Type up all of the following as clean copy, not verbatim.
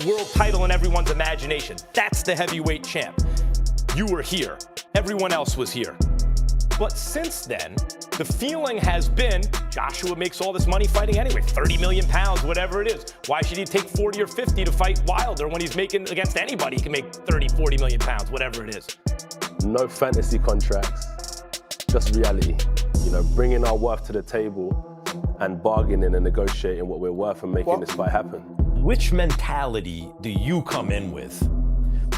World title in everyone's imagination. That's the heavyweight champ. You were here. Everyone else was here. But since then, the feeling has been Joshua makes all this money fighting anyway, 30 million pounds, whatever it is. Why should he take 40 or 50 to fight Wilder when he's making against anybody? He can make 30, 40 million pounds, whatever it is. No fantasy contracts, just reality. You know, bringing our worth to the table and bargaining and negotiating what we're worth and making this fight happen. Which mentality do you come in with?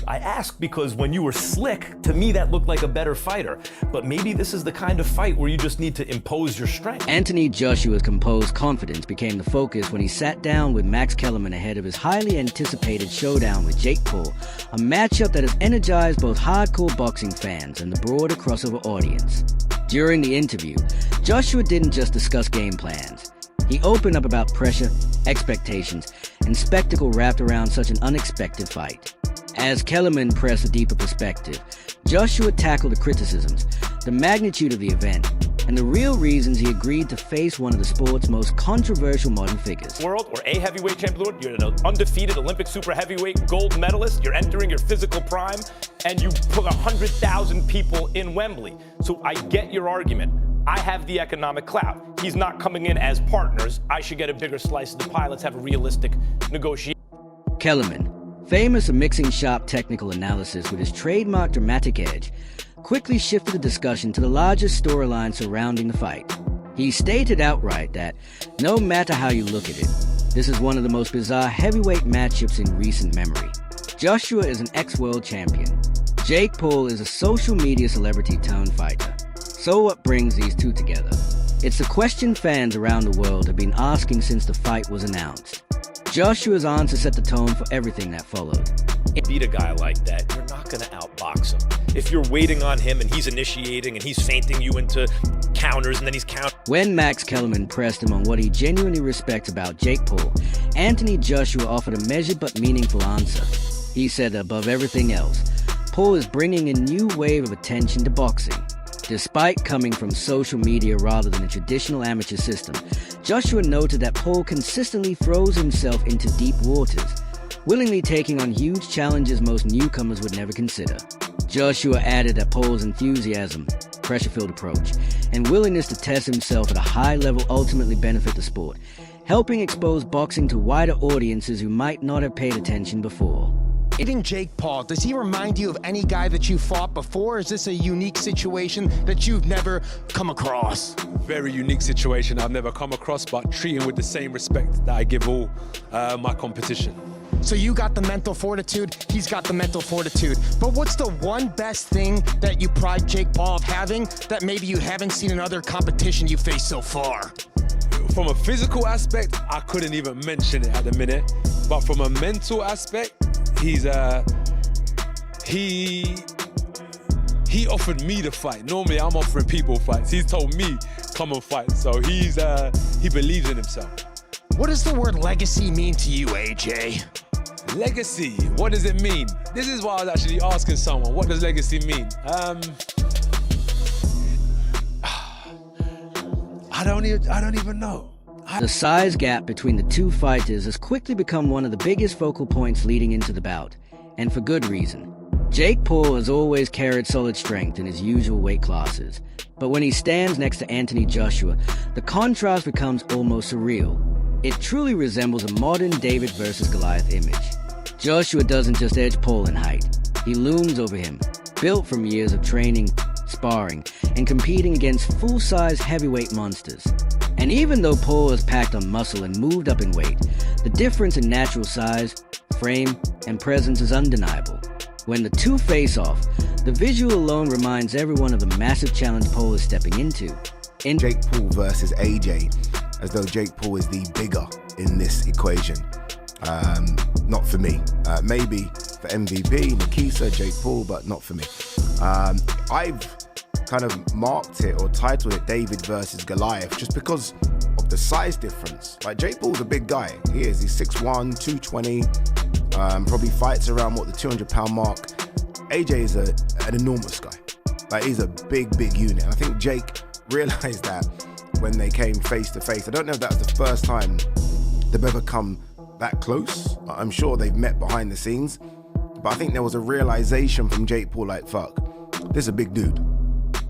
I ask because when you were slick, to me that looked like a better fighter. But maybe this is the kind of fight where you just need to impose your strength. Anthony Joshua's composed confidence became the focus when he sat down with Max Kellerman ahead of his highly anticipated showdown with Jake Paul, a matchup that has energized both hardcore boxing fans and the broader crossover audience. During the interview, Joshua didn't just discuss game plans. He opened up about pressure, expectations, and spectacle wrapped around such an unexpected fight. As Kellerman pressed a deeper perspective, Joshua tackled the criticisms, the magnitude of the event, and the real reasons he agreed to face one of the sport's most controversial modern figures. World or a heavyweight champion, you're an undefeated Olympic super heavyweight gold medalist, you're entering your physical prime, and you put 100,000 people in Wembley. So I get your argument. I have the economic clout. He's not coming in as partners. I should get a bigger slice of the pie. Let's have a realistic negotiation. Kellerman, famous for mixing sharp technical analysis with his trademark dramatic edge, quickly shifted the discussion to the largest storyline surrounding the fight. He stated outright that, no matter how you look at it, this is one of the most bizarre heavyweight matchups in recent memory. Joshua is an ex-world champion. Jake Paul is a social media celebrity-turned fighter. So what brings these two together? It's the question fans around the world have been asking since the fight was announced. Joshua's answer set the tone for everything that followed. Beat a guy like that, you're not going to outbox him. If you're waiting on him and he's initiating and he's feinting you into counters and then he's When Max Kellerman pressed him on what he genuinely respects about Jake Paul, Anthony Joshua offered a measured but meaningful answer. He said that above everything else, Paul is bringing a new wave of attention to boxing. Despite coming from social media rather than a traditional amateur system, Joshua noted that Paul consistently throws himself into deep waters, willingly taking on huge challenges most newcomers would never consider. Joshua added that Paul's enthusiasm, pressure-filled approach, and willingness to test himself at a high level ultimately benefit the sport, helping expose boxing to wider audiences who might not have paid attention before. Hitting Jake Paul, does he remind you of any guy that you fought before? Or is this a unique situation that you've never come across? Very unique situation I've never come across, but treat him with the same respect that I give all my competition. So you got the mental fortitude, he's got the mental fortitude. But what's the one best thing that you pride Jake Paul of having that maybe you haven't seen in other competition you faced so far? From a physical aspect, I couldn't even mention it at the minute. But from a mental aspect, he offered me to fight. Normally I'm offering people fights. He's told me, come and fight. So he believes in himself. What does the word legacy mean to you, AJ? Legacy, what does it mean? This is why I was actually asking someone, what does legacy mean? I don't even know. The size gap between the two fighters has quickly become one of the biggest focal points leading into the bout, and for good reason. Jake Paul has always carried solid strength in his usual weight classes, but when he stands next to Anthony Joshua, the contrast becomes almost surreal. It truly resembles a modern David versus Goliath image. Joshua doesn't just edge Paul in height, he looms over him, built from years of training, sparring, and competing against full-size heavyweight monsters. And even though Paul has packed on muscle and moved up in weight, the difference in natural size, frame, and presence is undeniable. When the two face off, the visual alone reminds everyone of the massive challenge Paul is stepping into. Jake Paul versus AJ, as though Jake Paul is the bigger in this equation. Not for me. Maybe for MVP, Nikisa, Jake Paul, but not for me. I've kind of marked it or titled it David versus Goliath just because of the size difference. Like, Jake Paul's a big guy. He is. He's 6'1", 220, probably fights around, the 200-pound mark. AJ is an enormous guy. Like, he's a big unit. And I think Jake realized that when they came face to face. I don't know if that was the first time they've ever come that close. I'm sure they've met behind the scenes, but I think there was a realization from Jake Paul, like, fuck, this is a big dude.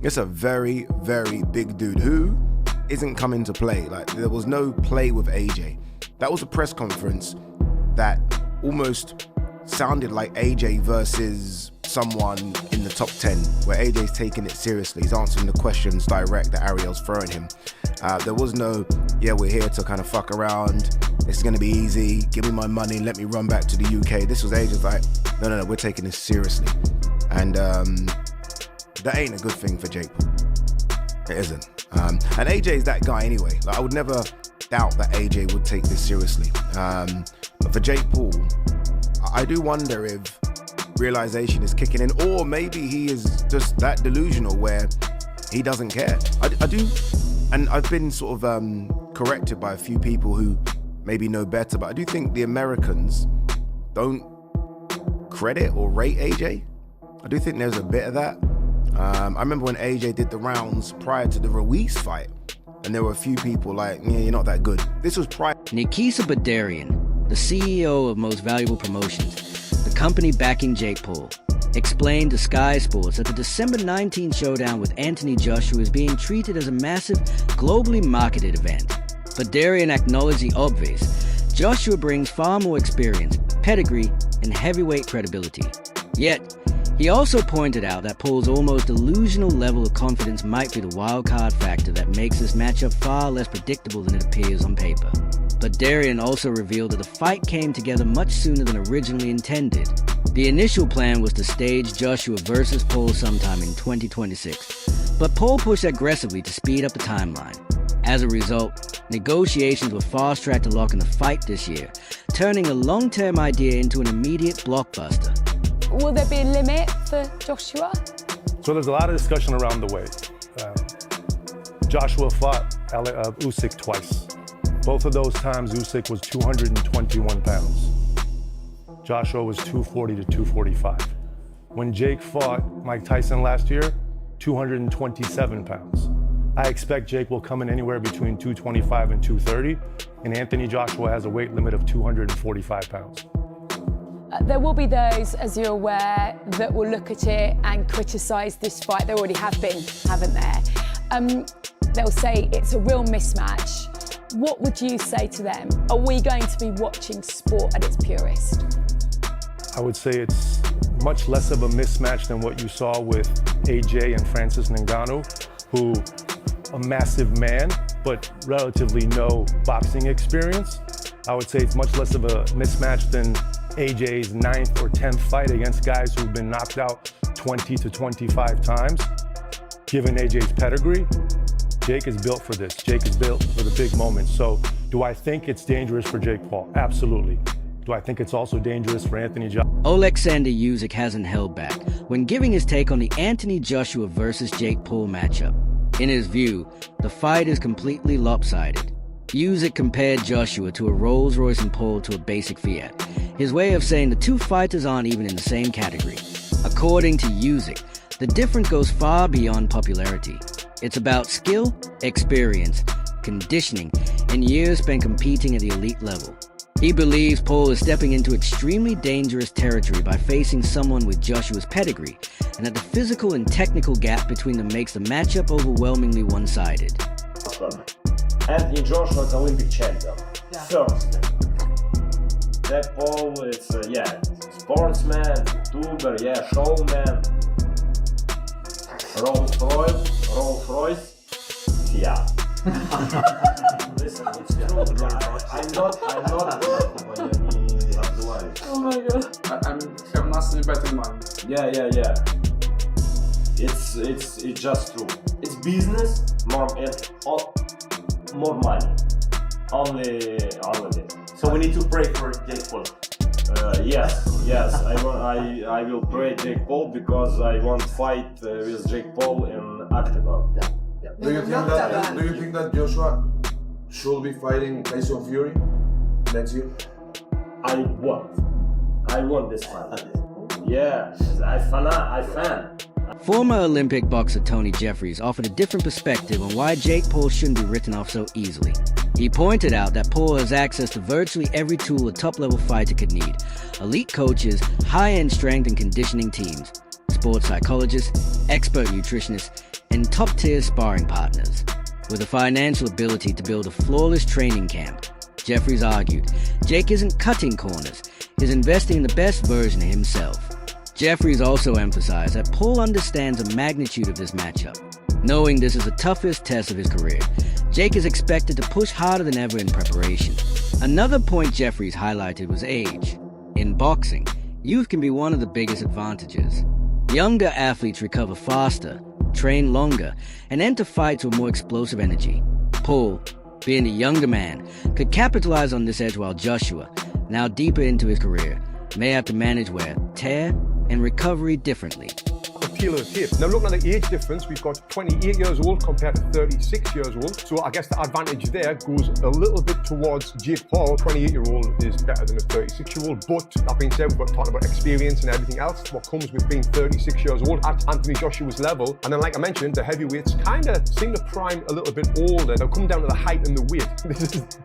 It's a very, very big dude who isn't coming to play. Like, there was no play with AJ. That was a press conference that almost sounded like AJ versus someone in the top 10, where AJ's taking it seriously. He's answering the questions direct that Ariel's throwing him. There was no, yeah, we're here to kind of fuck around. It's going to be easy. Give me my money. Let me run back to the UK. This was AJ's like, no, we're taking this seriously. And that ain't a good thing for Jake Paul. It isn't. And AJ's that guy anyway. Like, I would never doubt that AJ would take this seriously. But for Jake Paul, I do wonder if realization is kicking in, or maybe he is just that delusional where he doesn't care. I do, and I've been sort of corrected by a few people who maybe know better, but I do think the Americans don't credit or rate AJ. I do think there's a bit of that. I remember when AJ did the rounds prior to the Ruiz fight, and there were a few people like, yeah, you're not that good. This was prior. Nikisa Badarian, the CEO of Most Valuable Promotions, the company backing Jake Paul, explained to Sky Sports that the December 19 showdown with Anthony Joshua is being treated as a massive, globally marketed event. Badarian acknowledged the obvious. Joshua brings far more experience, pedigree, and heavyweight credibility. Yet, he also pointed out that Paul's almost delusional level of confidence might be the wildcard factor that makes this matchup far less predictable than it appears on paper. Badarian also revealed that the fight came together much sooner than originally intended. The initial plan was to stage Joshua versus Paul sometime in 2026, but Paul pushed aggressively to speed up the timeline. As a result, negotiations were fast-tracked to lock in the fight this year, turning a long-term idea into an immediate blockbuster. Will there be a limit for Joshua? So there's a lot of discussion around the weight. Joshua fought Usyk twice. Both of those times, Usyk was 221 pounds. Joshua was 240 to 245. When Jake fought Mike Tyson last year, 227 pounds. I expect Jake will come in anywhere between 225 and 230, and Anthony Joshua has a weight limit of 245 pounds. There will be those, as you're aware, that will look at it and criticise this fight. There already have been, haven't there? They'll say it's a real mismatch. What would you say to them? Are we going to be watching sport at its purest? I would say it's much less of a mismatch than what you saw with AJ and Francis Ngannou, who a massive man, but relatively no boxing experience. I would say it's much less of a mismatch than AJ's 9th or 10th fight against guys who've been knocked out 20 to 25 times. Given AJ's pedigree, Jake is built for this. Jake is built for the big moments. So do I think it's dangerous for Jake Paul? Absolutely. Do I think it's also dangerous for Anthony Joshua? Alexander Usyk hasn't held back when giving his take on the Anthony Joshua versus Jake Paul matchup. In his view, the fight is completely lopsided. Usyk compared Joshua to a Rolls-Royce and Paul to a basic Fiat, his way of saying the two fighters aren't even in the same category. According to Usyk, the difference goes far beyond popularity. It's about skill, experience, conditioning, and years spent competing at the elite level. He believes Paul is stepping into extremely dangerous territory by facing someone with Joshua's pedigree, and that the physical and technical gap between them makes the matchup overwhelmingly one-sided. Anthony Joshua is Olympic champion. Yeah. First. Jake Paul is, sportsman, YouTuber, showman. Rolls Royce, yeah. Listen, it's true. I'm not. Oh my god. I have nothing better in mind. Yeah. It's just true. It's business, more money. Only this. So we need to pray for Jake Paul. Yes. I will pray Jake Paul because I want to fight with Jake Paul in octagon. Yeah. Do you think that Joshua should be fighting Tyson Fury next year? I want this fight. Yeah, I fan. Former Olympic boxer Tony Jeffries offered a different perspective on why Jake Paul shouldn't be written off so easily. He pointed out that Paul has access to virtually every tool a top-level fighter could need: elite coaches, high-end strength and conditioning teams, sports psychologists, expert nutritionists, and top-tier sparring partners. With the financial ability to build a flawless training camp, Jeffries argued, Jake isn't cutting corners, he's investing in the best version of himself. Jeffries also emphasized that Paul understands the magnitude of this matchup. Knowing this is the toughest test of his career, Jake is expected to push harder than ever in preparation. Another point Jeffries highlighted was age. In boxing, youth can be one of the biggest advantages. Younger athletes recover faster, train longer, and enter fights with more explosive energy. Paul, being a younger man, could capitalize on this edge while Joshua, now deeper into his career, may have to manage wear, tear, and recovery differently. Peel of the tape. Now looking at the age difference, we've got 28 years old compared to 36 years old. So I guess the advantage there goes a little bit towards Jake Paul. 28-year-old is better than a 36-year-old. But that being said, we've got talking about experience and everything else. What comes with being 36 years old at Anthony Joshua's level. And then like I mentioned, the heavyweights kind of seem to prime a little bit older. Now come down to the height and the weight.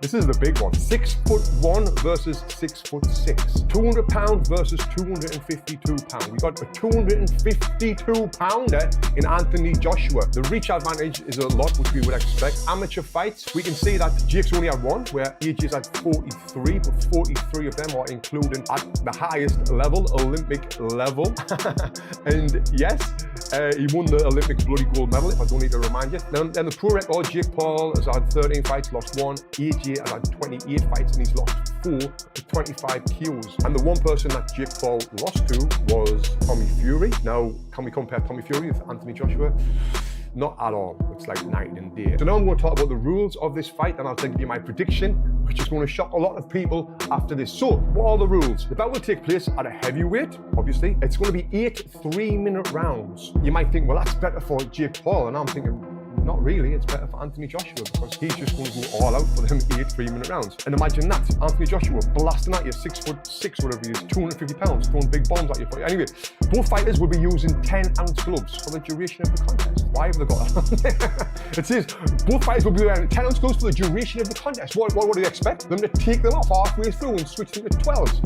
This is the big one. 6'1" versus 6'6". 200 pounds versus 252 pounds. We got a 252-pounder in Anthony Joshua. The reach advantage is a lot, which we would expect. Amateur fights, we can see that Jake's only had one, where AJ's had 43, but 43 of them are including at the highest level, Olympic level. And yes, he won the Olympics bloody gold medal, if I don't need to remind you. Then the pro record, Jake Paul has had 13 fights, lost 1. AJ has had 28 fights and he's lost 4 to 25 KOs. And the one person that Jake Paul lost to was Tommy Fury. Now, can we compare Tommy Fury with Anthony Joshua? Not at all. It's like night and day. So now I'm going to talk about the rules of this fight, and I'll give you my prediction, which is going to shock a lot of people after this. So, what are the rules? The bout will take place at a heavyweight, obviously. It's going to be 8 3-minute rounds. You might think, well, that's better for Jake Paul, and I'm thinking, not really, it's better for Anthony Joshua because he's just going to go all out for them 8 3-minute rounds. And imagine that, Anthony Joshua blasting at you, 6'6", whatever he is, 250 pounds, throwing big bombs at you. Anyway, both fighters will be using 10-ounce gloves for the duration of the contest. Why have they got that? It says both fighters will be wearing 10-ounce gloves for the duration of the contest. What do you expect? Them to take them off halfway through and switch them to 12s?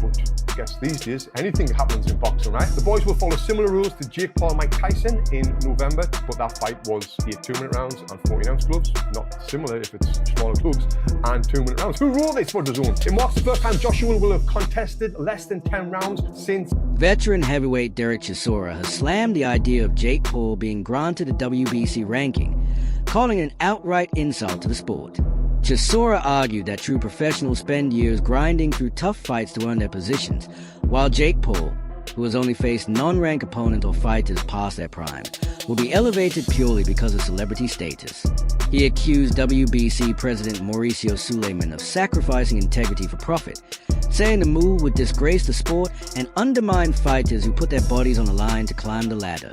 But I guess these days, anything happens in boxing, right? The boys will follow similar rules to Jake Paul and Mike Tyson in November, but that fight was 8 2-minute rounds and 14-ounce gloves. Not similar if it's smaller gloves and 2-minute rounds. Who wrote this for the zone? It marks the first time Joshua will have contested less than 10 rounds since. Veteran heavyweight Derek Chisora has slammed the idea of Jake Paul being granted a WBC ranking, calling it an outright insult to the sport. Chisora argued that true professionals spend years grinding through tough fights to earn their positions, while Jake Paul, who has only faced non-rank opponents or fighters past their prime, will be elevated purely because of celebrity status. He accused WBC President Mauricio Suleiman of sacrificing integrity for profit, saying the move would disgrace the sport and undermine fighters who put their bodies on the line to climb the ladder.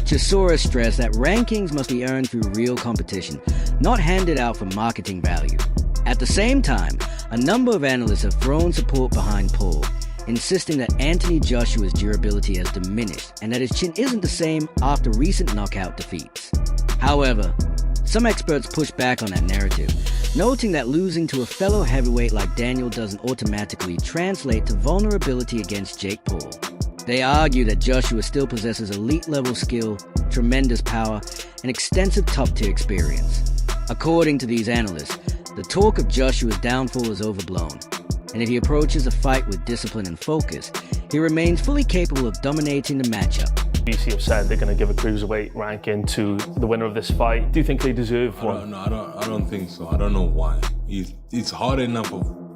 Chisora stressed that rankings must be earned through real competition, not handed out for marketing value. At the same time, a number of analysts have thrown support behind Paul, insisting that Anthony Joshua's durability has diminished and that his chin isn't the same after recent knockout defeats. However, some experts push back on that narrative, noting that losing to a fellow heavyweight like Daniel doesn't automatically translate to vulnerability against Jake Paul. They argue that Joshua still possesses elite-level skill, tremendous power, and extensive top-tier experience. According to these analysts, the talk of Joshua's downfall is overblown, and if he approaches a fight with discipline and focus, he remains fully capable of dominating the matchup. WBC have said they're going to give a cruiserweight ranking to the winner of this fight. Do you think they deserve one? I don't think so. I don't know why. It's hard enough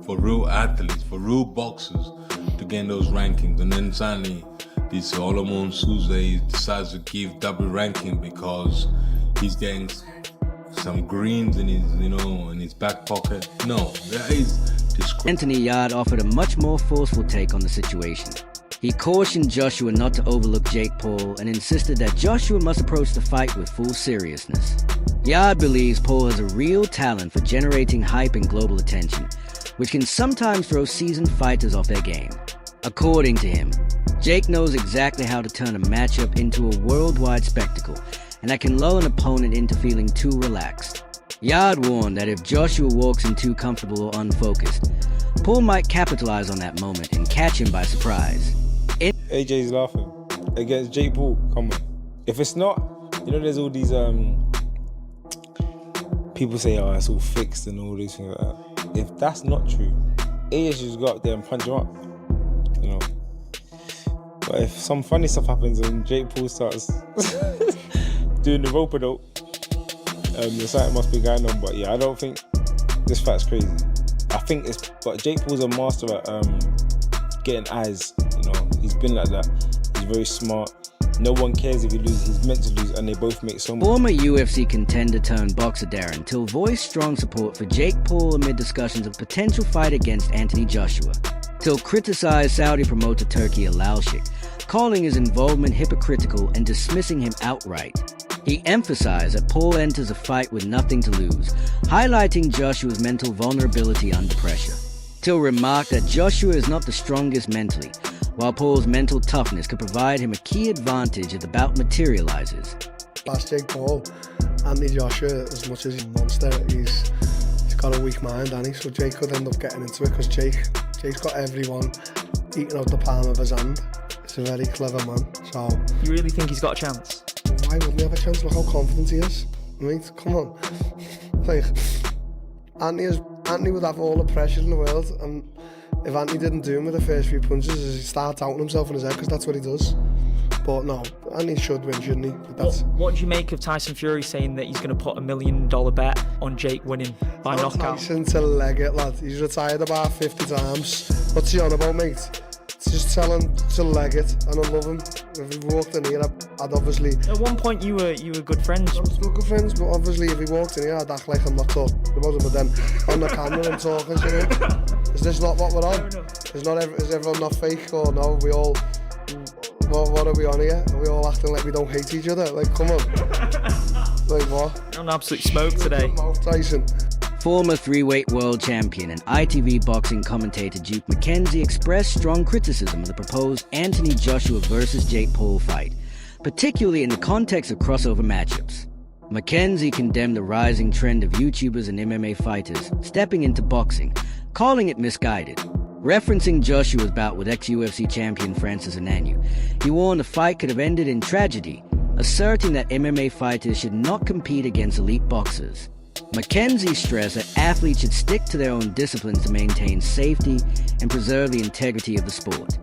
for real athletes, for real boxers, to gain those rankings, and then suddenly this Solomon Souza decides to give double ranking because he's getting some greens in his, in his back pocket. No, that is disgrace. Anthony Yard offered a much more forceful take on the situation. He cautioned Joshua not to overlook Jake Paul and insisted that Joshua must approach the fight with full seriousness. Yard believes Paul has a real talent for generating hype and global attention, which can sometimes throw seasoned fighters off their game. According to him, Jake knows exactly how to turn a matchup into a worldwide spectacle, and that can lull an opponent into feeling too relaxed. Yard warned that if Joshua walks in too comfortable or unfocused, Paul might capitalize on that moment and catch him by surprise. AJ's laughing. Against Jake Paul, come on. If it's not, you know there's all these people say, oh, it's all fixed and all these things like that. If that's not true, AJ just go up there and punch him up, you know. But if some funny stuff happens and Jake Paul starts doing the rope-a-dope, something must be going on. But yeah, I don't think this fight's crazy. I think it's, but Jake Paul's a master at getting eyes. You know, he's been like that. He's very smart. No one cares if he loses. He's meant to lose, and they both make so much. Former UFC contender turned boxer Darren Till voiced strong support for Jake Paul amid discussions of potential fight against Anthony Joshua. Till criticized Saudi promoter Turki Al-Sheikh, calling his involvement hypocritical and dismissing him outright. He emphasized that Paul enters a fight with nothing to lose, highlighting Joshua's mental vulnerability under pressure. Till remarked that Joshua is not the strongest mentally, while Paul's mental toughness could provide him a key advantage if the bout materializes. Last Jake Paul, Anthony Joshua, as much as he's a monster, he's got a weak mind, hasn't he? So Jake could end up getting into it because Jake's got everyone eating out the palm of his hand. He's a very clever man. So you really think he's got a chance? Why wouldn't he have a chance? Look how confident he is. I mean, come on. Like, Anthony would have all the pressure in the world, and if Anthony didn't do him with the first few punches, he'd start doubting himself in his head, because that's what he does. But no, Anthony should win, shouldn't he? But what do you make of Tyson Fury saying that he's going to put $1 million bet on Jake winning by knockout? Tyson to leg it, lad. He's retired about 50 times. What's he on about, mate? Just tell him to leg it, and I love him. If he walked in here, I'd obviously... At one point, you were good friends. I'm still good friends, but obviously if he walked in here, I'd act like I'm not talking about him, but then on the camera I'm talking to him. Is this not what we're on? Is everyone not fake, or no? We all... What are we on here? Are we all acting like we don't hate each other? Like, come on. Like, what? You're on absolute smoke today. Tyson. Former three-weight world champion and ITV boxing commentator Duke McKenzie expressed strong criticism of the proposed Anthony Joshua versus Jake Paul fight, particularly in the context of crossover matchups. McKenzie condemned the rising trend of YouTubers and MMA fighters stepping into boxing, calling it misguided. Referencing Joshua's bout with ex-UFC champion Francis Ngannou, he warned the fight could have ended in tragedy, asserting that MMA fighters should not compete against elite boxers. McKenzie stressed that athletes should stick to their own disciplines to maintain safety and preserve the integrity of the sport.